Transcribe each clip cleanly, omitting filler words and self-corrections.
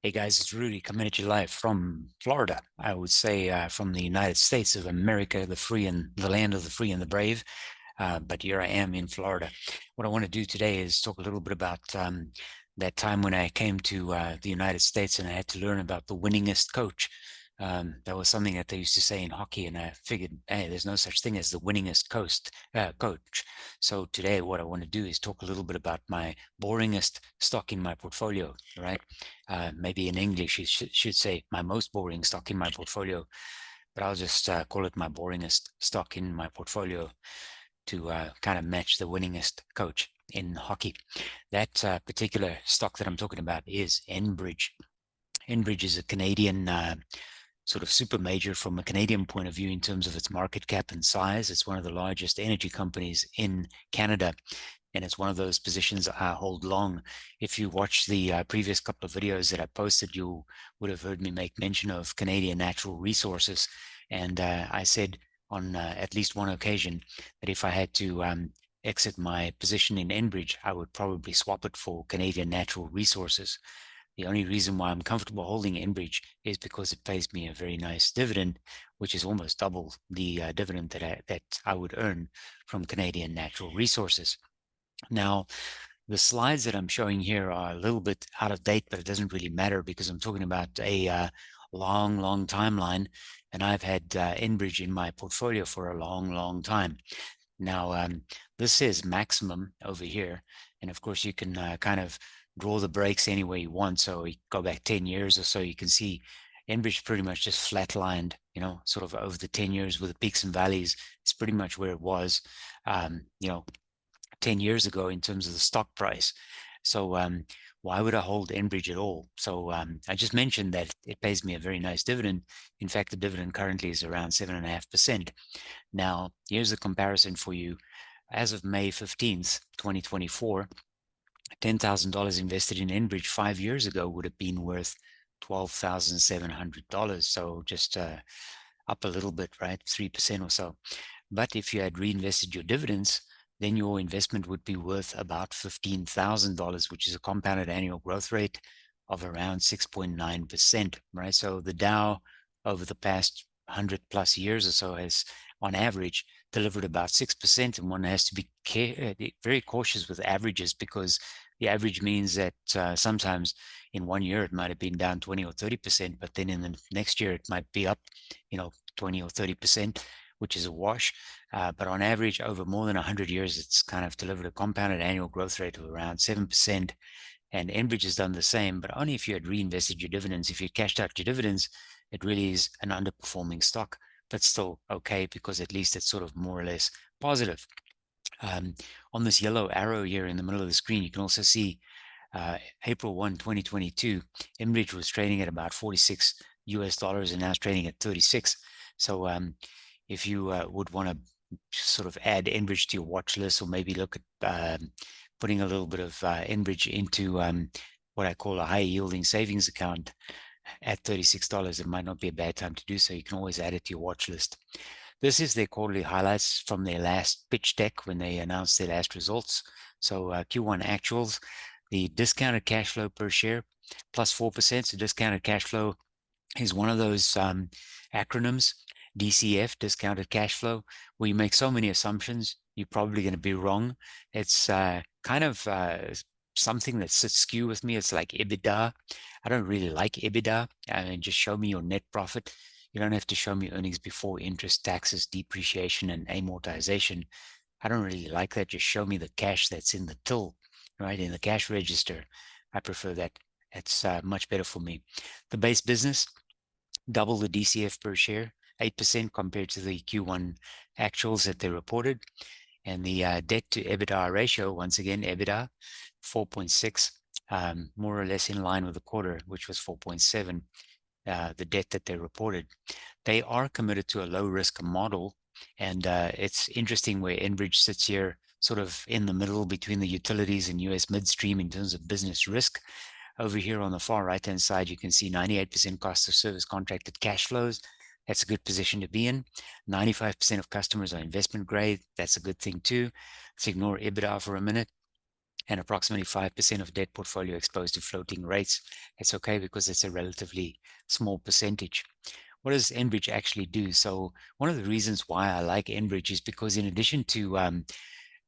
Hey guys, it's Rudy coming at you live from Florida. I would say from the United States of America, the free and the land of the free and the brave. But here I am in Florida. What I want to do today is talk a little bit about that time when I came to the United States and I had to learn about the winningest coach. That was something that they used to say in hockey, and I figured, hey, there's no such thing as the winningest coach. So today, what I want to do is talk a little bit about my boringest stock in my portfolio, right? Maybe in English, you should say my most boring stock in my portfolio, but I'll just call it my boringest stock in my portfolio to kind of match the winningest coach in hockey. That particular stock that I'm talking about is Enbridge. Enbridge is a Canadian sort of super major from a Canadian point of view in terms of its market cap and size. It's one of the largest energy companies in Canada, and it's one of those positions I hold long. If you watch the previous couple of videos that I posted, you would have heard me make mention of Canadian Natural Resources, and I said on at least one occasion that if I had to exit my position in Enbridge, I would probably swap it for Canadian Natural Resources. The only reason why I'm comfortable holding Enbridge is because it pays me a very nice dividend, which is almost double the dividend that I would earn from Canadian Natural Resources. Now, the slides that I'm showing here are a little bit out of date, but it doesn't really matter because I'm talking about a long timeline, and I've had Enbridge in my portfolio for a long time. Now, this says maximum over here, and of course you can kind of draw the breaks any way you want. So you go back 10 years or so, you can see Enbridge pretty much just flatlined, sort of over the 10 years with the peaks and valleys. It's pretty much where it was, 10 years ago in terms of the stock price. So why would I hold Enbridge at all? So I just mentioned that it pays me a very nice dividend. In fact, the dividend currently is around 7.5%. Now, here's a comparison for you. As of May 15th, 2024, $10,000 invested in Enbridge 5 years ago would have been worth $12,700. So just up a little bit, right? 3% or so. But if you had reinvested your dividends, then your investment would be worth about $15,000, which is a compounded annual growth rate of around 6.9%, right? So the Dow over the past 100 plus years or so has, on average, delivered about 6%, and one has to be very cautious with averages because the average means that sometimes in 1 year it might have been down 20 or 30%, but then in the next year it might be up, 20 or 30%, which is a wash. But on average, over more than 100 years, it's kind of delivered a compounded annual growth rate of around 7%. And Enbridge has done the same, but only if you had reinvested your dividends. If you cashed out your dividends, it really is an underperforming stock, but still okay because at least it's sort of more or less positive. On this yellow arrow here in the middle of the screen, you can also see April 1, 2022, Enbridge was trading at about 46 US dollars and now it's trading at 36. So if you would want to sort of add Enbridge to your watch list, or maybe look at putting a little bit of Enbridge into what I call a high yielding savings account at $36, it might not be a bad time to do so. You can always add it to your watch list. This is their quarterly highlights from their last pitch deck when they announced their last results. So Q1 actuals, the discounted cash flow per share plus 4%. So discounted cash flow is one of those acronyms, DCF, discounted cash flow, where you make so many assumptions, you're probably going to be wrong. It's kind of something that sits skew with me. It's like EBITDA. I don't really like EBITDA. And just show me your net profit. You don't have to show me earnings before interest, taxes, depreciation, and amortization. I don't really like that. Just show me the cash that's in the till, right, in the cash register. I prefer that. It's much better for me. The base business, double the DCF per share, 8% compared to the Q1 actuals that they reported. And the debt to EBITDA ratio, once again, EBITDA, 4.6, more or less in line with the quarter, which was 4.7, the debt that they reported. They are committed to a low risk model. And it's interesting where Enbridge sits here sort of in the middle between the utilities and US midstream in terms of business risk. Over here on the far right-hand side, you can see 98% cost of service contracted cash flows. That's a good position to be in. 95% of customers are investment grade. That's a good thing too. Let's ignore EBITDA for a minute. and approximately 5% of debt portfolio exposed to floating rates. It's okay because it's a relatively small percentage. What does Enbridge actually do? So one of the reasons why I like Enbridge is because in addition to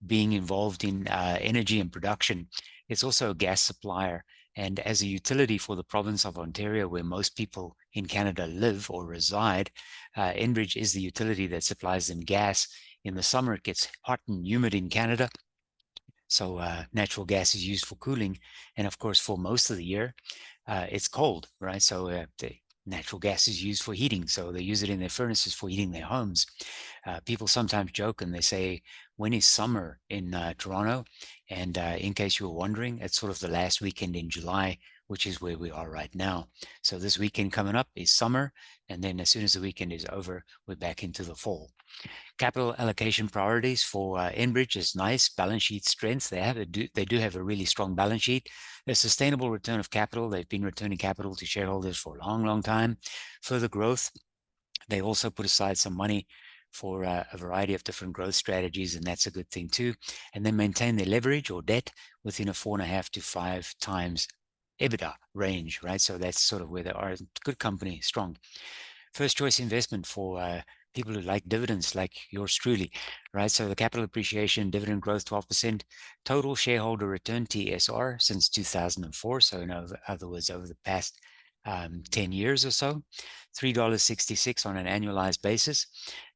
being involved in energy and production, it's also a gas supplier. And as a utility for the province of Ontario, where most people in Canada live or reside, Enbridge is the utility that supplies them gas. In the summer, it gets hot and humid in Canada. So natural gas is used for cooling. And of course, for most of the year, it's cold, right? So the natural gas is used for heating. So they use it in their furnaces for heating their homes. People sometimes joke and they say, when is summer in Toronto? And in case you were wondering, it's sort of the last weekend in July, which is where we are right now. So this weekend coming up is summer. And then as soon as the weekend is over, we're back into the fall. Capital allocation priorities for Enbridge is nice. Balance sheet strength. They do have a really strong balance sheet. A sustainable return of capital. They've been returning capital to shareholders for a long, long time. Further growth. They also put aside some money for a variety of different growth strategies, and that's a good thing too. And then maintain their leverage or debt within a 4.5 to 5 times EBITDA range, right? So that's sort of where they are. Good company, strong. First choice investment for people who like dividends, like yours truly, right? So the capital appreciation, dividend growth, 12%, total shareholder return, TSR, since 2004. So in other words, over the past 10 years or so, $3.66 on an annualized basis.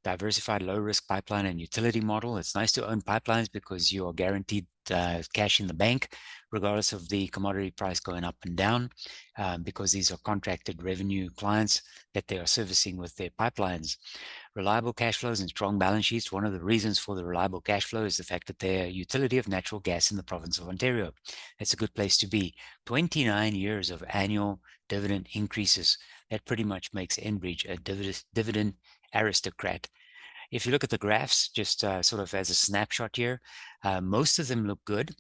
Diversified low risk pipeline and utility model. It's nice to own pipelines because you are guaranteed cash in the bank, regardless of the commodity price going up and down, because these are contracted revenue clients that they are servicing with their pipelines. Reliable cash flows and strong balance sheets. One of the reasons for the reliable cash flow is the fact that they're a utility of natural gas in the province of Ontario. It's a good place to be. 29 years of annual dividend increases. That pretty much makes Enbridge a dividend aristocrat. If you look at the graphs, just sort of as a snapshot here, most of them look good.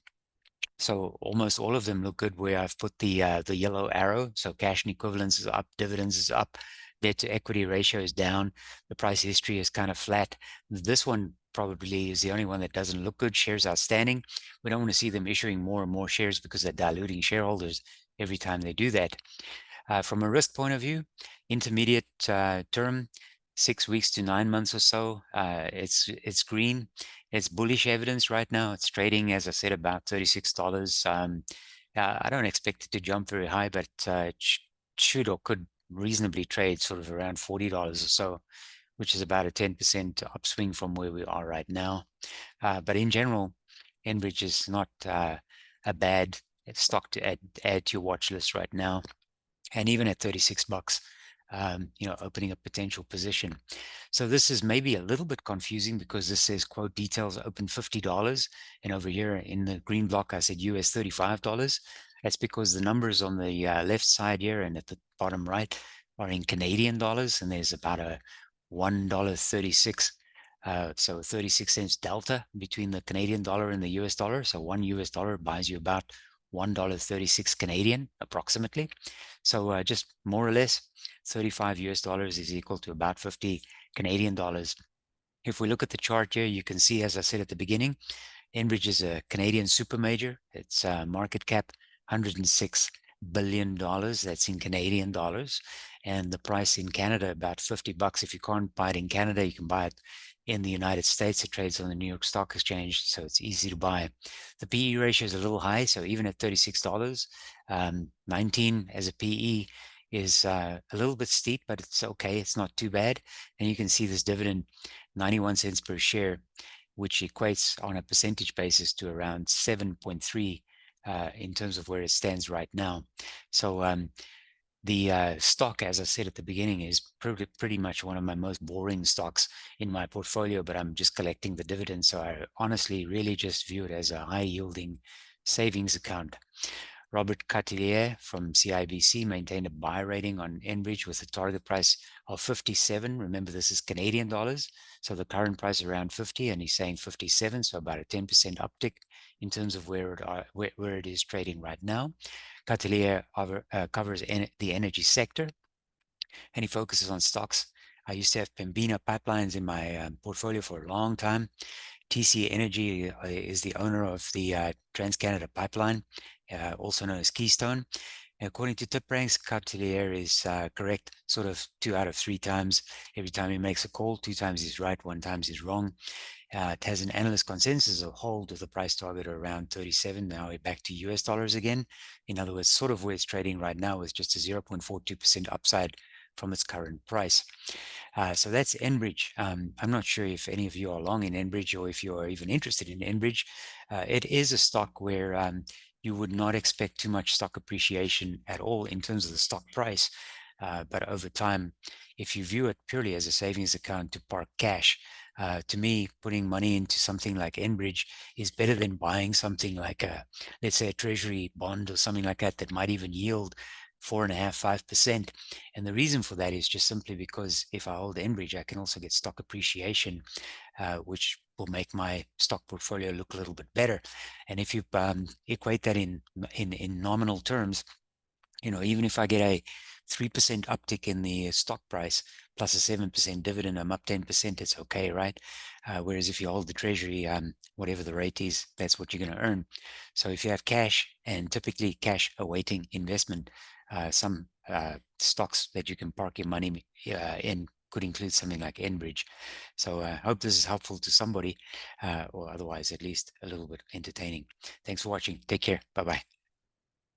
So almost all of them look good where I've put the yellow arrow. So cash and equivalents is up, dividends is up, debt to equity ratio is down, the price history is kind of flat. This one probably is the only one that doesn't look good. Shares outstanding. We don't want to see them issuing more and more shares because they're diluting shareholders every time they do that. From a risk point of view, intermediate term, 6 weeks to 9 months or so, it's green. It's bullish evidence right now. It's trading, as I said, about $36. I don't expect it to jump very high, but it should or could reasonably trade sort of around $40 or so, which is about a 10% upswing from where we are right now. But in general, Enbridge is not a bad stock to add to your watch list right now. And even at $36, opening a potential position. So this is maybe a little bit confusing because this says, quote, details open $50. And over here in the green block, I said US $35. That's because the numbers on the left side here and at the bottom right are in Canadian dollars. And there's about a $1.36. So 36 cents delta between the Canadian dollar and the US dollar. So one US dollar buys you about $1.36 Canadian approximately. So just more or less 35 US dollars is equal to about 50 Canadian dollars. If we look at the chart here, you can see, as I said at the beginning, Enbridge is a Canadian super major. Its market cap $106 billion. That's in Canadian dollars. And the price in Canada, about $50. If you can't buy it in Canada, you can buy it in the United States. It trades on the New York Stock Exchange, so it's easy to buy. The PE ratio is a little high, so even at $36, 19 as a PE is a little bit steep, but it's okay. It's not too bad. And you can see this dividend, 91 cents per share, which equates on a percentage basis to around 7.3 in terms of where it stands right now. So the stock, as I said at the beginning, is pretty much one of my most boring stocks in my portfolio, but I'm just collecting the dividends. So I honestly really just view it as a high yielding savings account. Robert Catilier from CIBC maintained a buy rating on Enbridge with a target price of 57. Remember, this is Canadian dollars. So the current price is around 50 and he's saying 57. So about a 10% uptick in terms of where it is trading right now. Catilier covers the energy sector and he focuses on stocks. I used to have Pembina pipelines in my portfolio for a long time. TC Energy is the owner of the Trans-Canada Pipeline, also known as Keystone. According to TipRanks, Cartier is correct sort of 2 out of 3 times. Every time he makes a call, 2 times he's right, 1 time he's wrong. It has an analyst consensus of hold with a price target around 37. Now we're back to US dollars again. In other words, sort of where it's trading right now is just a 0.42% upside from its current price. So that's Enbridge. I'm not sure if any of you are long in Enbridge or if you are even interested in Enbridge. It is a stock where you would not expect too much stock appreciation at all in terms of the stock price. But over time, if you view it purely as a savings account to park cash, to me, putting money into something like Enbridge is better than buying something like let's say a treasury bond or something like that might even yield 4.5%, 5%. And the reason for that is just simply because if I hold Enbridge, I can also get stock appreciation, which will make my stock portfolio look a little bit better. And if you equate that in nominal terms, even if I get a 3% uptick in the stock price plus a 7% dividend, I'm up 10%, it's okay, right? Whereas if you hold the treasury, whatever the rate is, that's what you're going to earn. So if you have cash, and typically cash awaiting investment, some stocks that you can park your money in could include something like Enbridge. So I hope this is helpful to somebody, or otherwise at least a little bit entertaining. Thanks for watching. Take care. Bye-bye.